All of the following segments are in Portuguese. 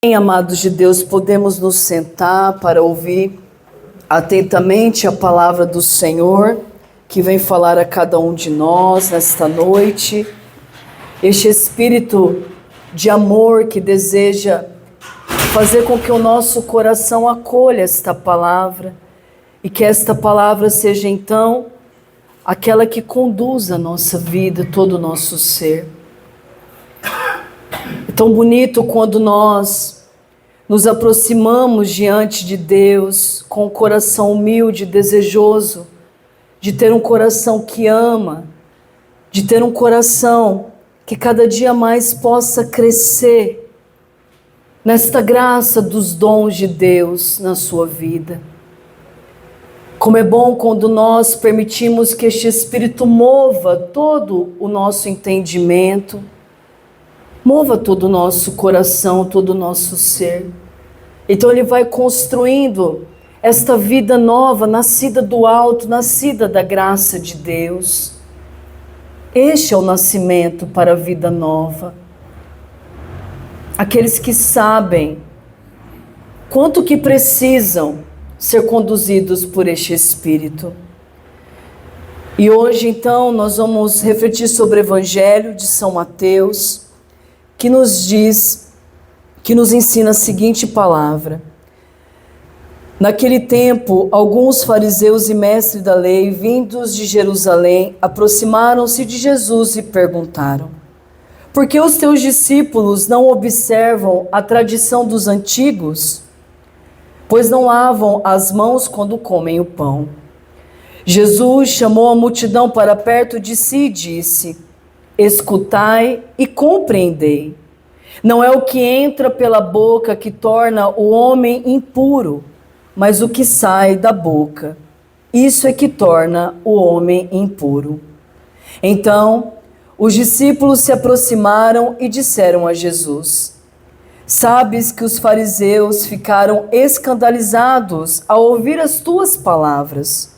Bem, amados de Deus, podemos nos sentar para ouvir atentamente a palavra do Senhor, que vem falar a cada um de nós nesta noite. Este espírito de amor que deseja fazer com que o nosso coração acolha esta palavra e que esta palavra seja então aquela que conduz a nossa vida, todo o nosso ser. É tão bonito quando nós nos aproximamos diante de Deus com o coração humilde, desejoso de ter um coração que ama, de ter um coração que cada dia mais possa crescer nesta graça dos dons de Deus na sua vida. Como é bom quando nós permitimos que este Espírito mova todo o nosso entendimento, mova todo o nosso coração, todo o nosso ser. Então ele vai construindo esta vida nova, nascida do alto, nascida da graça de Deus. Este é o nascimento para a vida nova. Aqueles que sabem quanto que precisam ser conduzidos por este Espírito. E hoje então nós vamos refletir sobre o Evangelho de São Mateus, que nos diz, que nos ensina a seguinte palavra. Naquele tempo, alguns fariseus e mestres da lei, vindos de Jerusalém, aproximaram-se de Jesus e perguntaram: por que os teus discípulos não observam a tradição dos antigos? Pois não lavam as mãos quando comem o pão. Jesus chamou a multidão para perto de si e disse: escutai e compreendei. Não é o que entra pela boca que torna o homem impuro, mas o que sai da boca. Isso é que torna o homem impuro. Então, os discípulos se aproximaram e disseram a Jesus: sabes que os fariseus ficaram escandalizados ao ouvir as tuas palavras.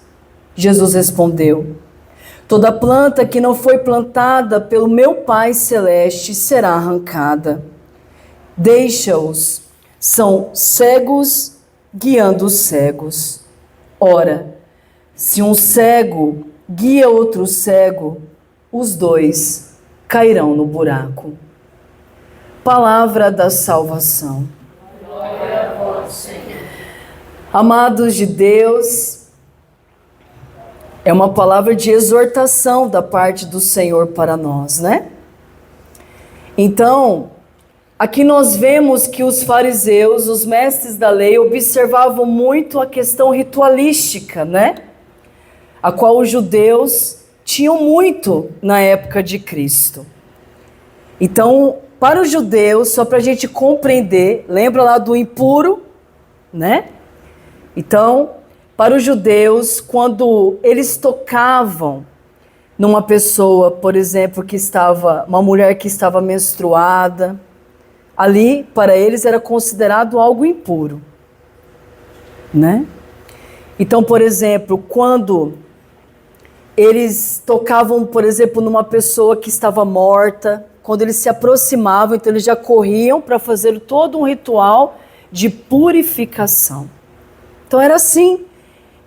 Jesus respondeu: toda planta que não foi plantada pelo meu Pai Celeste será arrancada. Deixa-os, são cegos guiando os cegos. Ora, se um cego guia outro cego, os dois cairão no buraco. Palavra da salvação. Glória a vós, Senhor. Amados de Deus, é uma palavra de exortação da parte do Senhor para nós, né? Então, aqui nós vemos que os fariseus, os mestres da lei, observavam muito a questão ritualística, né? A qual os judeus tinham muito na época de Cristo. Então, para os judeus, só para a gente compreender, lembra lá do impuro, né? Então, para os judeus, quando eles tocavam numa pessoa, por exemplo, uma mulher que estava menstruada, ali, para eles, era considerado algo impuro, né? Então, por exemplo, quando eles tocavam, por exemplo, numa pessoa que estava morta, quando eles se aproximavam, então eles já corriam para fazer todo um ritual de purificação. Então era assim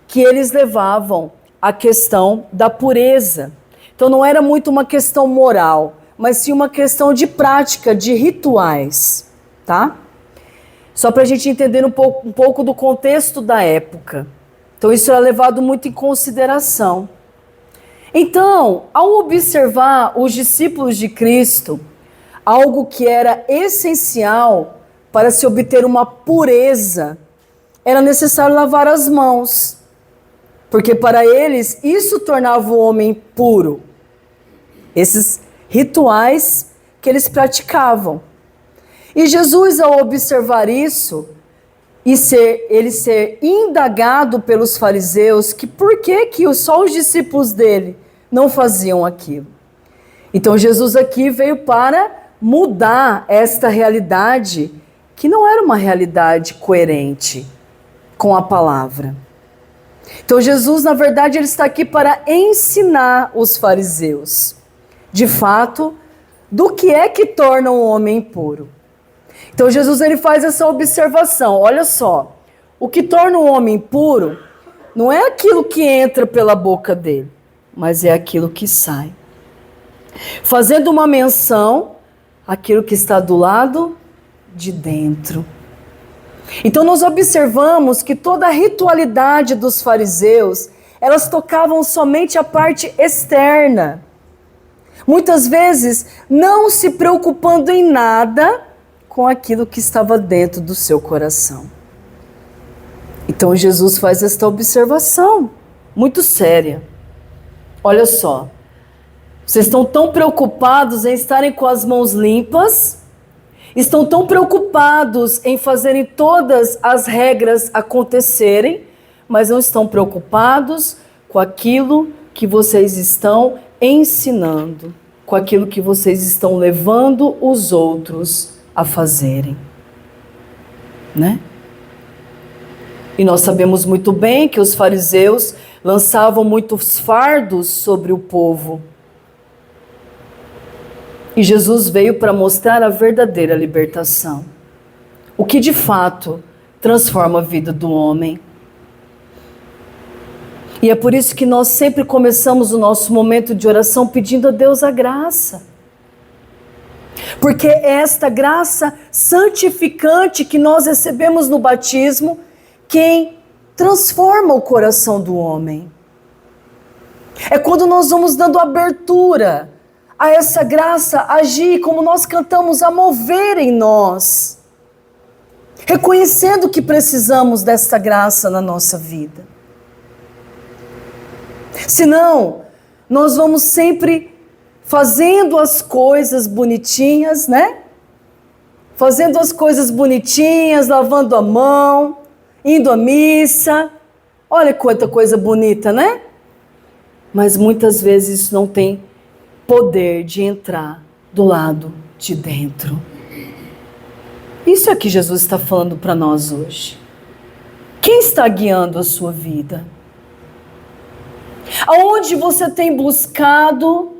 que eles levavam a questão da pureza. Então não era muito uma questão moral, mas sim uma questão de prática, de rituais, tá? Só para a gente entender um pouco do contexto da época. Então isso era levado muito em consideração. Então, ao observar os discípulos de Cristo, algo que era essencial para se obter uma pureza, era necessário lavar as mãos, porque para eles isso tornava o homem puro. Esses rituais que eles praticavam. E Jesus, ao observar isso, e ele ser indagado pelos fariseus, que por que só os discípulos dele não faziam aquilo. Então Jesus aqui veio para mudar esta realidade, que não era uma realidade coerente com a palavra. Então Jesus, na verdade, ele está aqui para ensinar os fariseus, de fato, do que é que torna um homem impuro. Então Jesus ele faz essa observação, olha só, o que torna o homem impuro não é aquilo que entra pela boca dele, mas é aquilo que sai. Fazendo uma menção àquilo que está do lado de dentro. Então nós observamos que toda a ritualidade dos fariseus, elas tocavam somente a parte externa. Muitas vezes não se preocupando em nada com aquilo que estava dentro do seu coração. Então Jesus faz esta observação muito séria. Olha só, vocês estão tão preocupados em estarem com as mãos limpas, estão tão preocupados em fazerem todas as regras acontecerem, mas não estão preocupados com aquilo que vocês estão ensinando, com aquilo que vocês estão levando os outros a fazerem, né? E nós sabemos muito bem que os fariseus lançavam muitos fardos sobre o povo. E Jesus veio para mostrar a verdadeira libertação. O que de fato transforma a vida do homem. E é por isso que nós sempre começamos o nosso momento de oração pedindo a Deus a graça. Porque é esta graça santificante que nós recebemos no batismo quem transforma o coração do homem. É quando nós vamos dando abertura a essa graça agir, como nós cantamos, a mover em nós. Reconhecendo que precisamos desta graça na nossa vida. Senão, nós vamos sempre fazendo as coisas bonitinhas, né? Fazendo as coisas bonitinhas, lavando a mão, indo à missa. Olha quanta coisa bonita, né? Mas muitas vezes isso não tem poder de entrar do lado de dentro. Isso é que Jesus está falando para nós hoje. Quem está guiando a sua vida? Aonde você tem buscado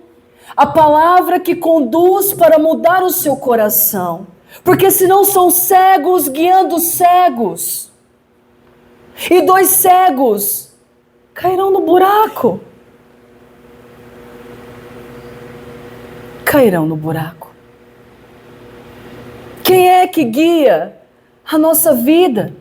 a palavra que conduz para mudar o seu coração? Porque senão são cegos guiando cegos. E 2 cegos cairão no buraco. Cairão no buraco. Quem é que guia a nossa vida?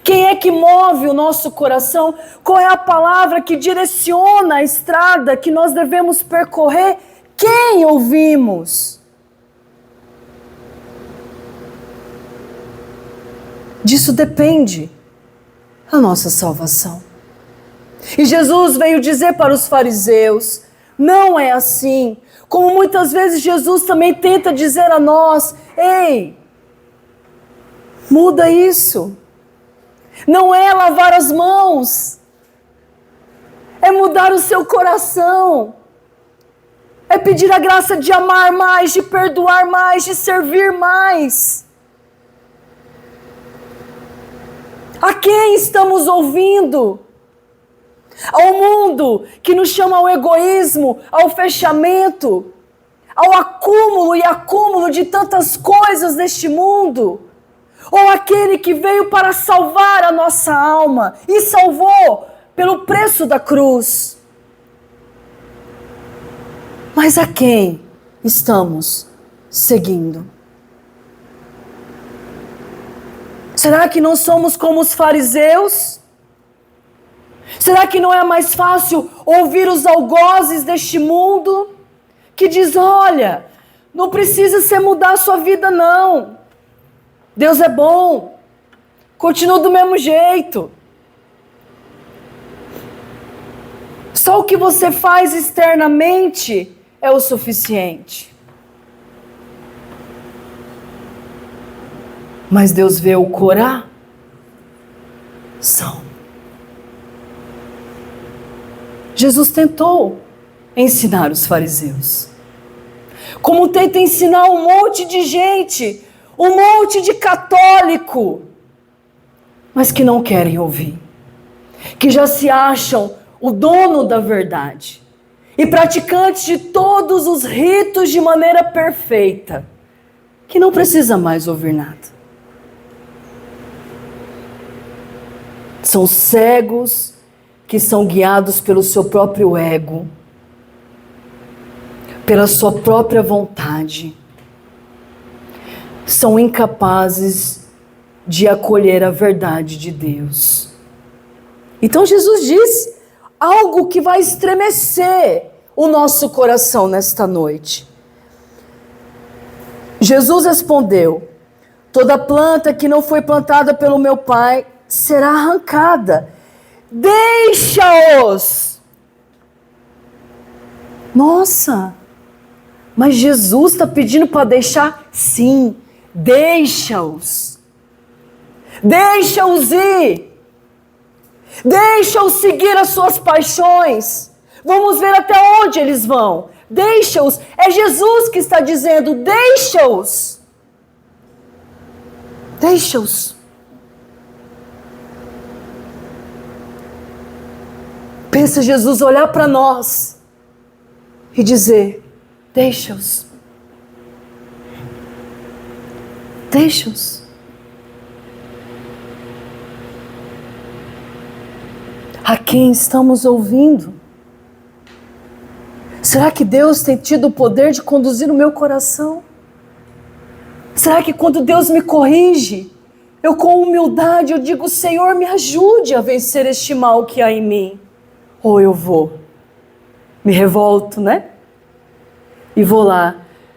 Quem é que move o nosso coração? Qual é a palavra que direciona a estrada que nós devemos percorrer? Quem ouvimos? Disso depende a nossa salvação. E Jesus veio dizer para os fariseus, não é assim. Como muitas vezes Jesus também tenta dizer a nós, ei, muda isso. Não é lavar as mãos, é mudar o seu coração, é pedir a graça de amar mais, de perdoar mais, de servir mais. A quem estamos ouvindo? Ao mundo que nos chama ao egoísmo, ao fechamento, ao acúmulo e acúmulo de tantas coisas neste mundo? Ou aquele que veio para salvar a nossa alma e salvou pelo preço da cruz? Mas a quem estamos seguindo? Será que não somos como os fariseus? Será que não é mais fácil ouvir os algozes deste mundo que diz, olha, não precisa você mudar a sua vida não. Deus é bom, continua do mesmo jeito. Só o que você faz externamente é o suficiente. Mas Deus vê o coração. Jesus tentou ensinar os fariseus, como tenta ensinar um monte de gente, um monte de católico, mas que não querem ouvir, que já se acham o dono da verdade e praticantes de todos os ritos de maneira perfeita, que não precisa mais ouvir nada. São cegos que são guiados pelo seu próprio ego, pela sua própria vontade. São incapazes de acolher a verdade de Deus. Então Jesus diz algo que vai estremecer o nosso coração nesta noite. Jesus respondeu: toda planta que não foi plantada pelo meu Pai será arrancada. Deixa-os! Nossa! Mas Jesus está pedindo para deixar? Sim, deixa-os. Deixa-os ir. Deixa-os seguir as suas paixões. Vamos ver até onde eles vão. Deixa-os. É Jesus que está dizendo: deixa-os. Deixa-os. Pensa Jesus olhar para nós e dizer: deixa-os. Deixa-os. A quem estamos ouvindo? Será que Deus tem tido o poder de conduzir o meu coração? Será que quando Deus me corrige, eu com humildade eu digo: Senhor, me ajude a vencer este mal que há em mim? Ou eu me revolto, né? E vou lá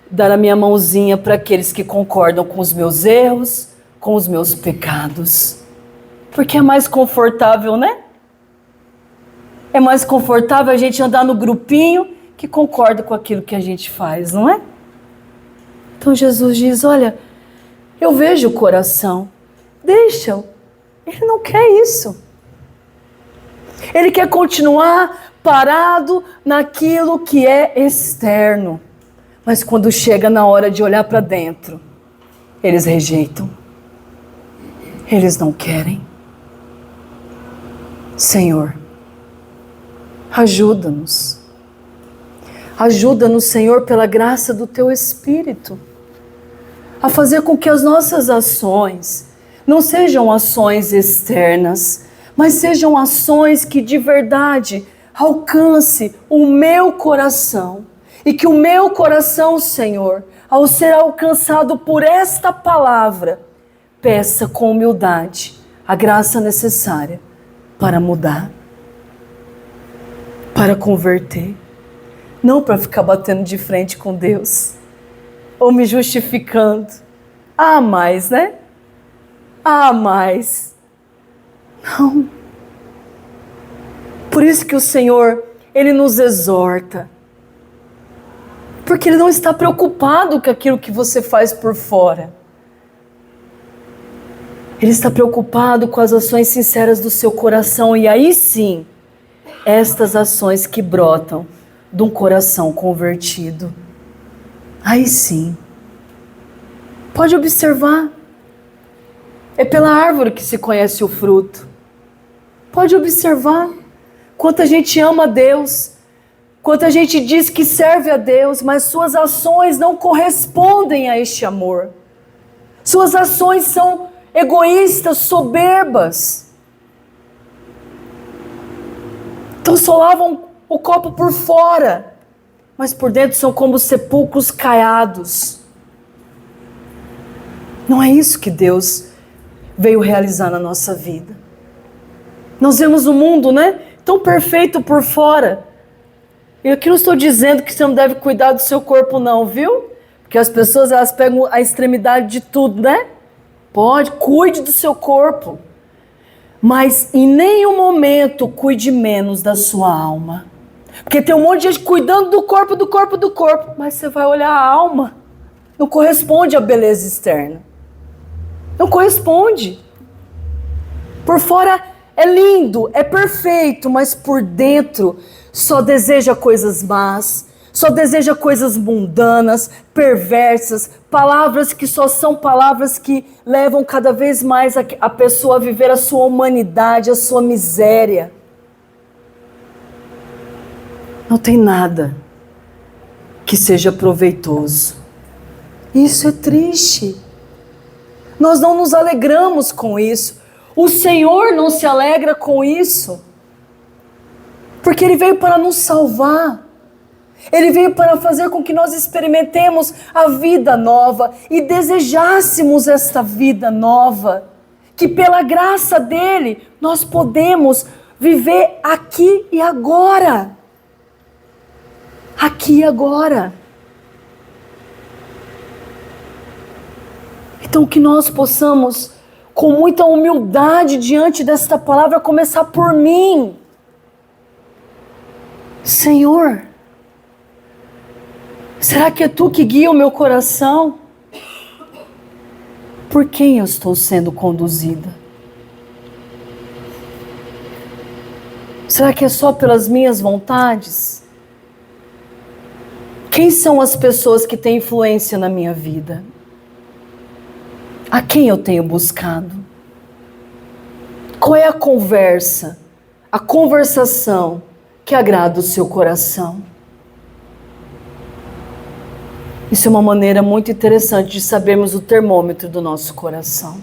dar a minha mãozinha para aqueles que concordam com os meus erros, com os meus pecados. Porque é mais confortável, né? É mais confortável a gente andar no grupinho que concorda com aquilo que a gente faz, não é? Então Jesus diz: olha, eu vejo o coração, deixa-o. Ele não quer isso. Ele quer continuar parado naquilo que é externo. Mas quando chega na hora de olhar para dentro, eles rejeitam. Eles não querem. Senhor, ajuda-nos. Ajuda-nos, Senhor, pela graça do Teu Espírito, a fazer com que as nossas ações não sejam ações externas, mas sejam ações que de verdade alcance o meu coração. E que o meu coração, Senhor, ao ser alcançado por esta palavra, peça com humildade a graça necessária para mudar, para converter. Não para ficar batendo de frente com Deus, ou me justificando. Ah, mais, né? Ah, mais. Não. Por isso que o Senhor, Ele nos exorta. Porque Ele não está preocupado com aquilo que você faz por fora. Ele está preocupado com as ações sinceras do seu coração. E aí sim, estas ações que brotam de um coração convertido. Aí sim. Pode observar. É pela árvore que se conhece o fruto. Pode observar quanta gente ama a Deus, quanta gente diz que serve a Deus, mas suas ações não correspondem a este amor. Suas ações são egoístas, soberbas. Então só lavam o copo por fora, mas por dentro são como sepulcros caiados. Não é isso que Deus veio realizar na nossa vida. Nós vemos o mundo, né? Tão perfeito por fora. E aqui não estou dizendo que você não deve cuidar do seu corpo não, viu? Porque as pessoas, elas pegam a extremidade de tudo, né? Pode, cuide do seu corpo. Mas em nenhum momento cuide menos da sua alma. Porque tem um monte de gente cuidando do corpo, mas você vai olhar a alma. Não corresponde à beleza externa. Não corresponde. Por fora é lindo, é perfeito, mas por dentro só deseja coisas más, só deseja coisas mundanas, perversas, palavras que só são palavras que levam cada vez mais a pessoa a viver a sua humanidade, a sua miséria. Não tem nada que seja proveitoso. Isso é triste. Nós não nos alegramos com isso. O Senhor não se alegra com isso. Porque Ele veio para nos salvar. Ele veio para fazer com que nós experimentemos a vida nova e desejássemos esta vida nova. Que pela graça dEle nós podemos viver aqui e agora. Aqui e agora. Então que nós possamos, com muita humildade diante desta palavra, começar por mim. Senhor, será que é Tu que guia o meu coração? Por quem eu estou sendo conduzida? Será que é só pelas minhas vontades? Quem são as pessoas que têm influência na minha vida? A quem eu tenho buscado? Qual é a conversa, a conversação que agrada o seu coração? Isso é uma maneira muito interessante de sabermos o termômetro do nosso coração.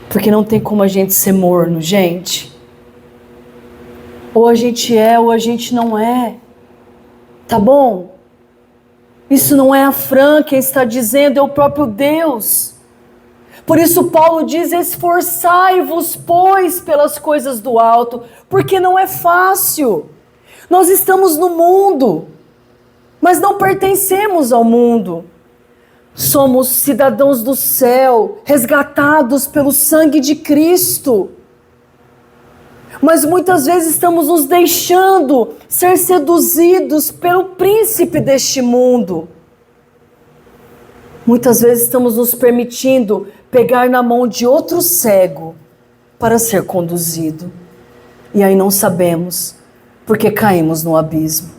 Porque não tem como a gente ser morno, gente. Ou a gente é, ou a gente não é. Tá bom? Isso não é a Fran quem está dizendo, é o próprio Deus. Por isso Paulo diz, esforçai-vos, pois, pelas coisas do alto, porque não é fácil. Nós estamos no mundo, mas não pertencemos ao mundo. Somos cidadãos do céu, resgatados pelo sangue de Cristo. Mas muitas vezes estamos nos deixando ser seduzidos pelo príncipe deste mundo. Muitas vezes estamos nos permitindo pegar na mão de outro cego para ser conduzido. E aí não sabemos porque caímos no abismo.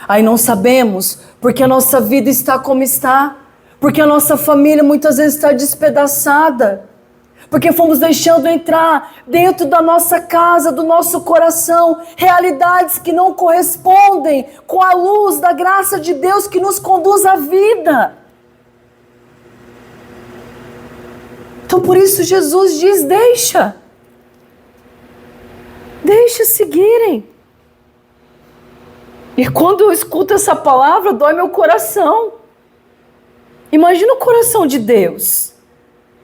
Aí não sabemos porque a nossa vida está como está. Porque a nossa família muitas vezes está despedaçada. Porque fomos deixando entrar dentro da nossa casa, do nosso coração, realidades que não correspondem com a luz da graça de Deus que nos conduz à vida. Então por isso Jesus diz, deixa seguirem. E quando eu escuto essa palavra, dói meu coração. Imagina o coração de Deus.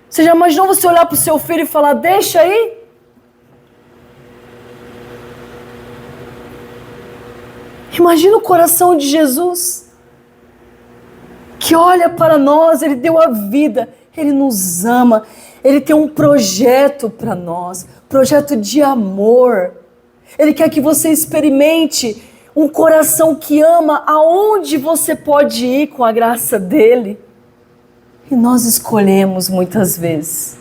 Você já imaginou você olhar para o seu filho e falar, deixa aí? Imagina o coração de Jesus, que olha para nós, Ele deu a vida, Ele nos ama, Ele tem um projeto para nós, projeto de amor. Ele quer que você experimente um coração que ama aonde você pode ir com a graça dEle. E nós escolhemos muitas vezes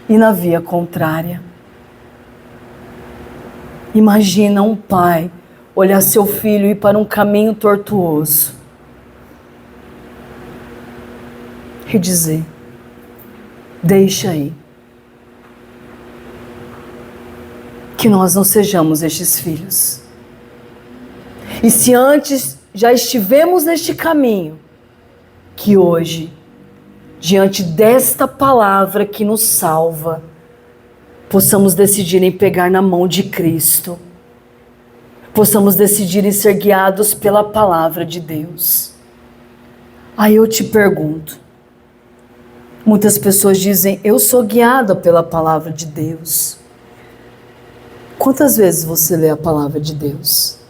ir na via contrária. Imagina um pai olhar seu filho ir para um caminho tortuoso e dizer, deixa aí. Que nós não sejamos estes filhos. E se antes já estivemos neste caminho, que hoje, diante desta palavra que nos salva, possamos decidir em pegar na mão de Cristo. Possamos decidir em ser guiados pela palavra de Deus. Aí eu te pergunto, muitas pessoas dizem, eu sou guiada pela palavra de Deus. Quantas vezes você lê a palavra de Deus?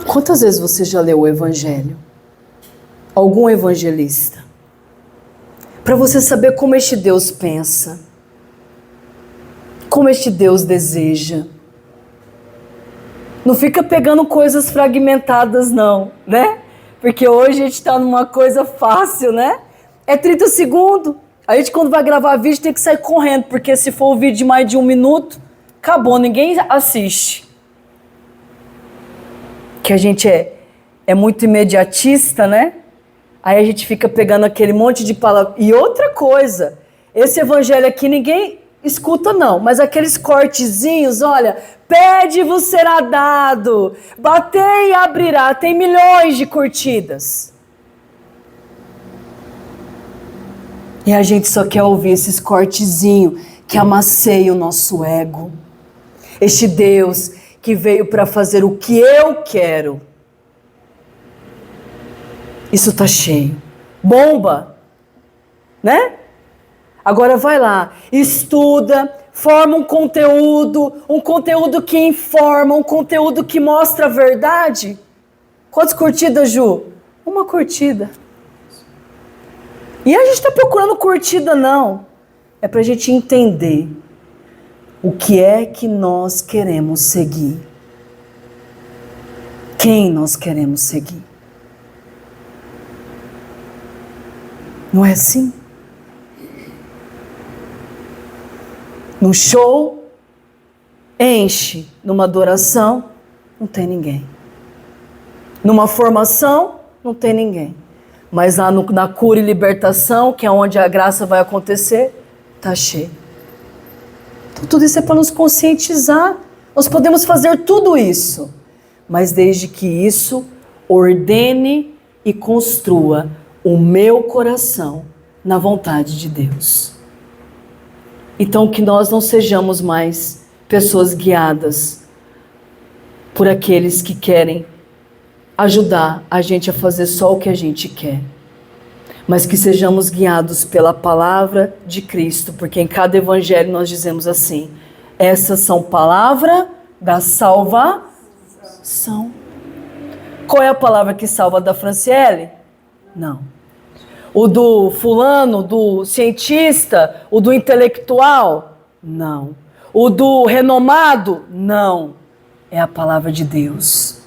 Quantas vezes você já leu o Evangelho? Algum evangelista? Para você saber como este Deus pensa. Como este Deus deseja. Não fica pegando coisas fragmentadas não, né? Porque hoje a gente está numa coisa fácil, né? É 30 segundos. A gente quando vai gravar vídeo tem que sair correndo, porque se for um vídeo de mais de 1 minuto, acabou, ninguém assiste. Que a gente é muito imediatista, né? Aí a gente fica pegando aquele monte de palavras. E outra coisa, esse evangelho aqui ninguém escuta não, mas aqueles cortezinhos, olha, pede e vos será dado, batei e abrirá, tem milhões de curtidas. E a gente só quer ouvir esses cortezinhos que amasseiam o nosso ego. Este Deus que veio para fazer o que eu quero. Isso tá cheio. Bomba, né? Agora vai lá, estuda, forma um conteúdo que informa, um conteúdo que mostra a verdade. Quantas curtidas, Ju? Uma curtida. E a gente está procurando curtida, não. É para a gente entender o que é que nós queremos seguir. Quem nós queremos seguir. Não é assim? Num show, enche. Numa adoração, não tem ninguém. Numa formação, não tem ninguém. Mas lá na cura e libertação, que é onde a graça vai acontecer, está cheio. Então tudo isso é para nos conscientizar. Nós podemos fazer tudo isso, mas desde que isso ordene e construa o meu coração na vontade de Deus. Então que nós não sejamos mais pessoas guiadas por aqueles que querem ajudar a gente a fazer só o que a gente quer, mas que sejamos guiados pela palavra de Cristo, porque em cada evangelho nós dizemos assim: essas são palavras da salvação. Qual é a palavra que salva da Franciele? Não. O do fulano, do cientista, o do intelectual? Não. O do renomado? Não. É a palavra de Deus.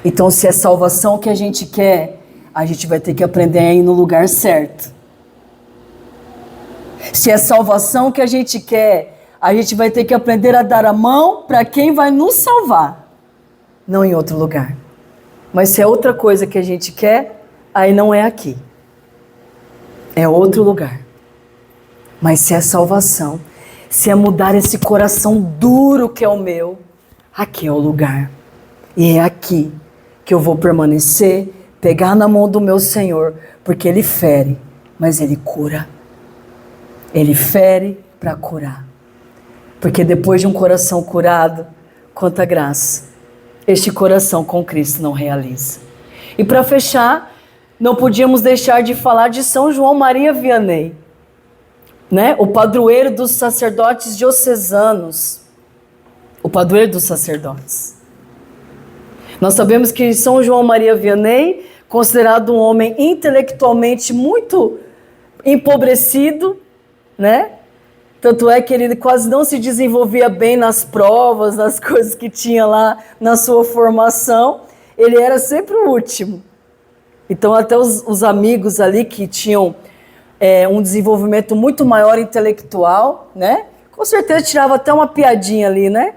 Então, se é salvação que a gente quer, a gente vai ter que aprender a ir no lugar certo. Se é salvação que a gente quer, a gente vai ter que aprender a dar a mão para quem vai nos salvar, não em outro lugar. Mas se é outra coisa que a gente quer, aí não é aqui. É outro lugar. Mas se é salvação, se é mudar esse coração duro que é o meu, aqui é o lugar. E é aqui que eu vou permanecer, pegar na mão do meu Senhor, porque Ele fere, mas Ele cura. Ele fere para curar. Porque depois de um coração curado, quanta graça, este coração com Cristo não realiza. E para fechar, não podíamos deixar de falar de São João Maria Vianney, né? O padroeiro dos sacerdotes diocesanos. O padroeiro dos sacerdotes. Nós sabemos que São João Maria Vianney, considerado um homem intelectualmente muito empobrecido, né? Tanto é que ele quase não se desenvolvia bem nas provas, nas coisas que tinha lá na sua formação. Ele era sempre o último. Então até os amigos ali que tinham um desenvolvimento muito maior intelectual, né? Com certeza tirava até uma piadinha ali, né?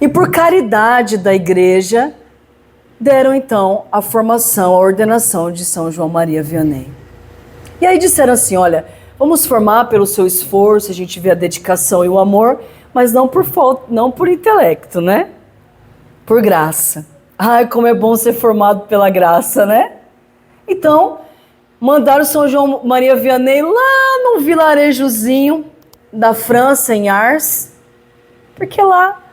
E por caridade da igreja, deram então a formação, a ordenação de São João Maria Vianney. E aí disseram assim, olha, vamos formar pelo seu esforço, a gente vê a dedicação e o amor, mas não por intelecto, né? Por graça. Ai, como é bom ser formado pela graça, né? Então, mandaram São João Maria Vianney lá num vilarejozinho da França, em Ars, porque lá,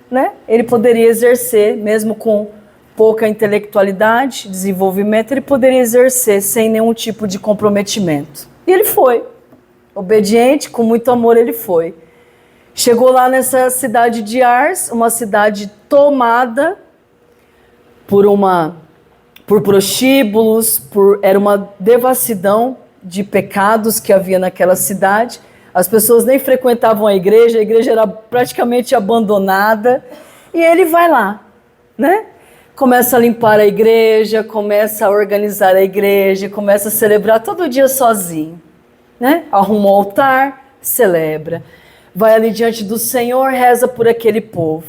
né, ele poderia exercer, mesmo com pouca intelectualidade, desenvolvimento, ele poderia exercer sem nenhum tipo de comprometimento. E ele foi. Obediente, com muito amor ele foi. Chegou lá nessa cidade de Ars, uma cidade tomada por prostíbulos, era uma devassidão de pecados que havia naquela cidade. As pessoas nem frequentavam a igreja era praticamente abandonada. E ele vai lá, né? Começa a limpar a igreja, começa a organizar a igreja, começa a celebrar todo dia sozinho, né? Arruma o altar, celebra. Vai ali diante do Senhor, reza por aquele povo.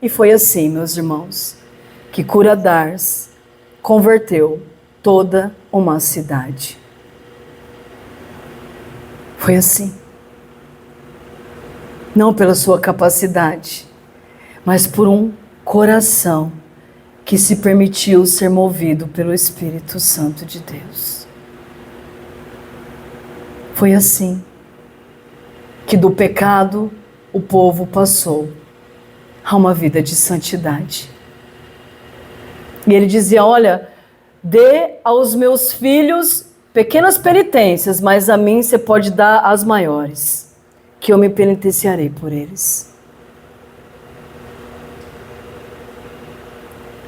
E foi assim, meus irmãos, que Cura d'Ars converteu toda uma cidade. Foi assim. não pela sua capacidade, mas por um coração que se permitiu ser movido pelo Espírito Santo de Deus. Foi assim que do pecado o povo passou a uma vida de santidade. E ele dizia: olha, dê aos meus filhos pequenas penitências, mas a mim você pode dar as maiores, que eu me penitenciarei por eles.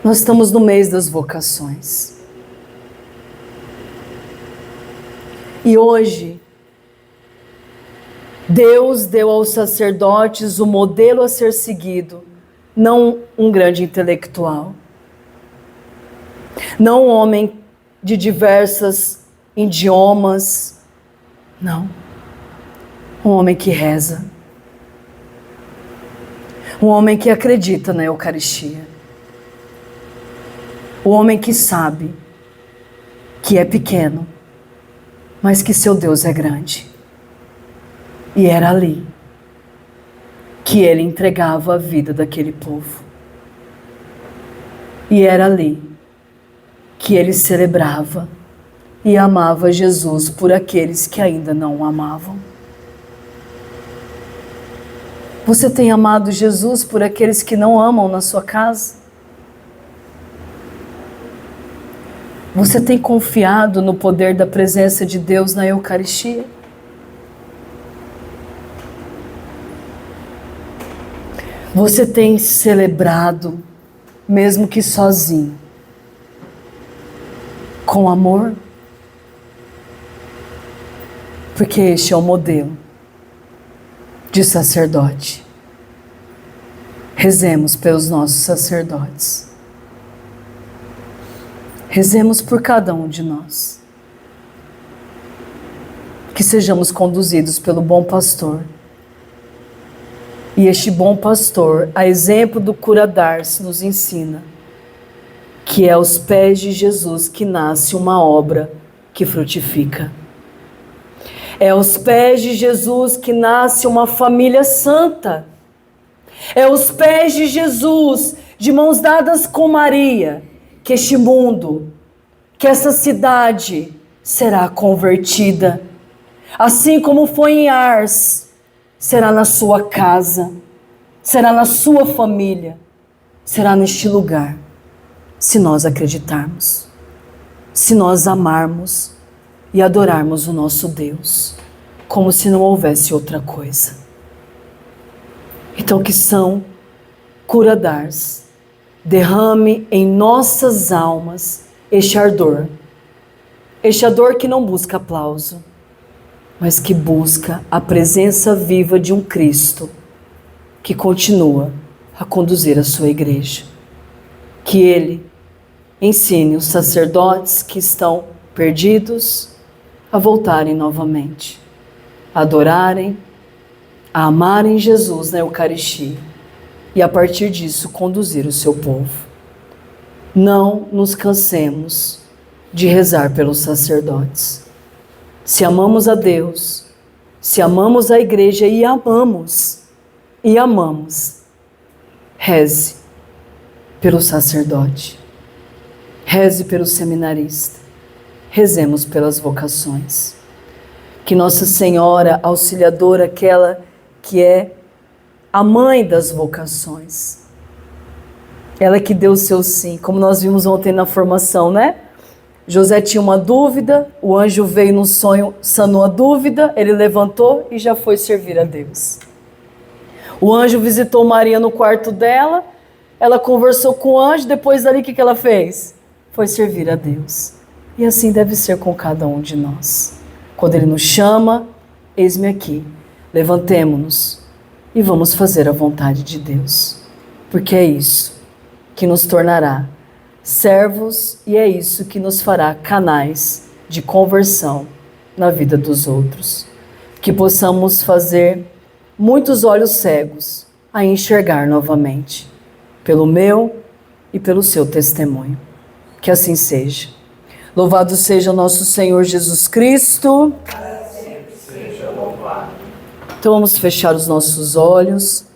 Nós estamos no mês das vocações. E hoje, Deus deu aos sacerdotes o modelo a ser seguido, não um grande intelectual, não um homem de diversos idiomas, não. Um homem que reza, um homem que acredita na Eucaristia, um homem que sabe que é pequeno, mas que seu Deus é grande. E era ali que ele entregava a vida daquele povo. E era ali que ele celebrava e amava Jesus por aqueles que ainda não o amavam. Você tem amado Jesus por aqueles que não amam na sua casa? Você tem confiado no poder da presença de Deus na Eucaristia? Você tem celebrado, mesmo que sozinho, com amor? Porque este é o modelo de sacerdote. Rezemos pelos nossos sacerdotes. Rezemos por cada um de nós. Que sejamos conduzidos pelo bom pastor. E este bom pastor, a exemplo do cura d'Ars, nos ensina que é aos pés de Jesus que nasce uma obra que frutifica. É aos pés de Jesus que nasce uma família santa. É aos pés de Jesus, de mãos dadas com Maria, que este mundo, que essa cidade será convertida. Assim como foi em Ars, será na sua casa, será na sua família, será neste lugar, se nós acreditarmos, se nós amarmos e adorarmos o nosso Deus, como se não houvesse outra coisa. Então que São Cura d'Ars derrame em nossas almas este ardor que não busca aplauso, mas que busca a presença viva de um Cristo que continua a conduzir a sua igreja. Que Ele ensine os sacerdotes que estão perdidos a voltarem novamente, a adorarem, a amarem Jesus na Eucaristia e a partir disso conduzir o seu povo. Não nos cansemos de rezar pelos sacerdotes. Se amamos a Deus, se amamos a igreja e amamos, reze pelo sacerdote, reze pelo seminarista, rezemos pelas vocações. Que Nossa Senhora Auxiliadora, aquela que é a mãe das vocações, ela que deu o seu sim, como nós vimos ontem na formação, né? José tinha uma dúvida, o anjo veio num sonho, sanou a dúvida, ele levantou e já foi servir a Deus. O anjo visitou Maria no quarto dela, ela conversou com o anjo, depois dali o que ela fez? Foi servir a Deus. E assim deve ser com cada um de nós. Quando Ele nos chama, eis-me aqui, levantemo-nos e vamos fazer a vontade de Deus. Porque é isso que nos tornará servos e é isso que nos fará canais de conversão na vida dos outros. Que possamos fazer muitos olhos cegos a enxergar novamente, pelo meu e pelo seu testemunho. Que assim seja. Louvado seja nosso Senhor Jesus Cristo. Para sempre seja louvado. Então vamos fechar os nossos olhos.